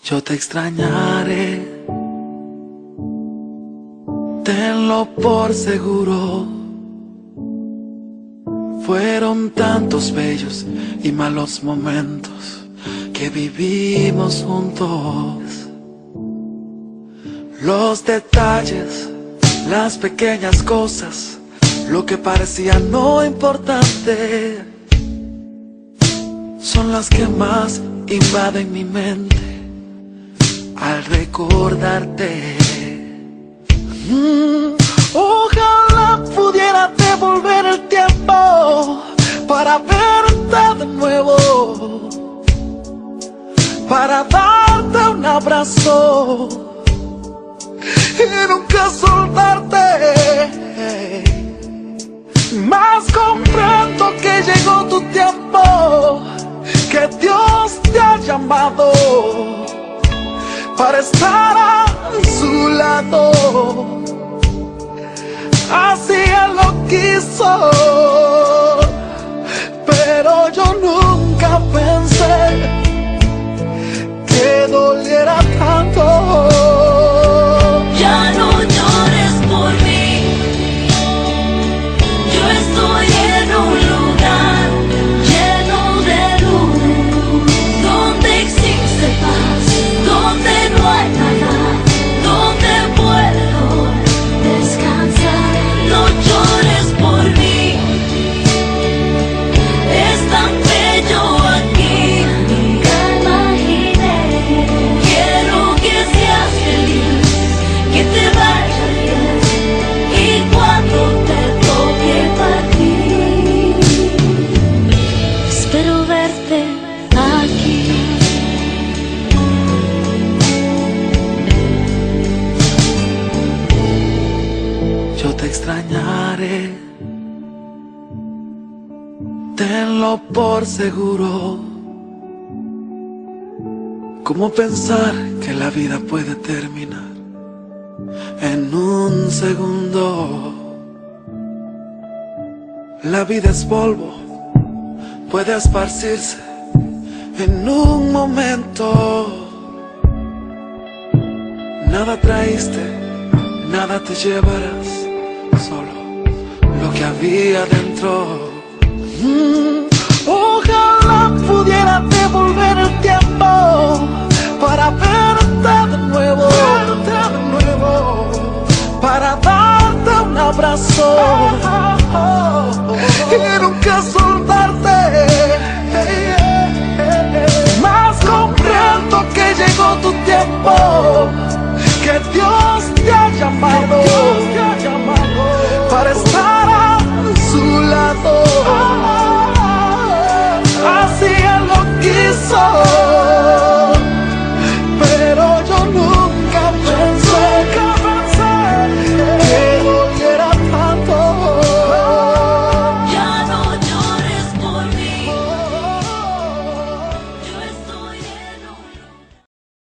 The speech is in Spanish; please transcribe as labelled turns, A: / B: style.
A: Yo te extrañaré, tenlo por seguro. Fueron tantos bellos y malos momentos que vivimos juntos. Los detalles, las pequeñas cosas, lo que parecía no importante, son las que más invaden mi mente al recordarte. Ojalá pudiera devolver el tiempo para verte de nuevo, para darte un abrazo y nunca soltarte. Mas comprendo que llegó tu tiempo, que Dios te ha llamado para estar a su lado. Así Él lo quiso, pero yo nunca pensé que doliera tanto.
B: Ya no llores por mí, yo estoy en un lugar lleno de luz, donde existe paz, donde no hay nada, donde puedo descansar. No llores por mí, es tan bello aquí, nunca imaginé. Quiero que seas feliz, que te vaya bien, y cuando te toque partir, espero verte aquí.
A: Yo te extrañaré, tenlo por seguro. ¿Cómo pensar que la vida puede terminar en un segundo? La vida es polvo, puede esparcirse en un momento. Nada traíste, nada te llevarás, solo lo que había dentro. Ojalá pudiera devolver el tiempo para verte de nuevo, para darte un abrazo y nunca soltarte. Mas comprendo que llegó tu tiempo, que Dios te ha llamado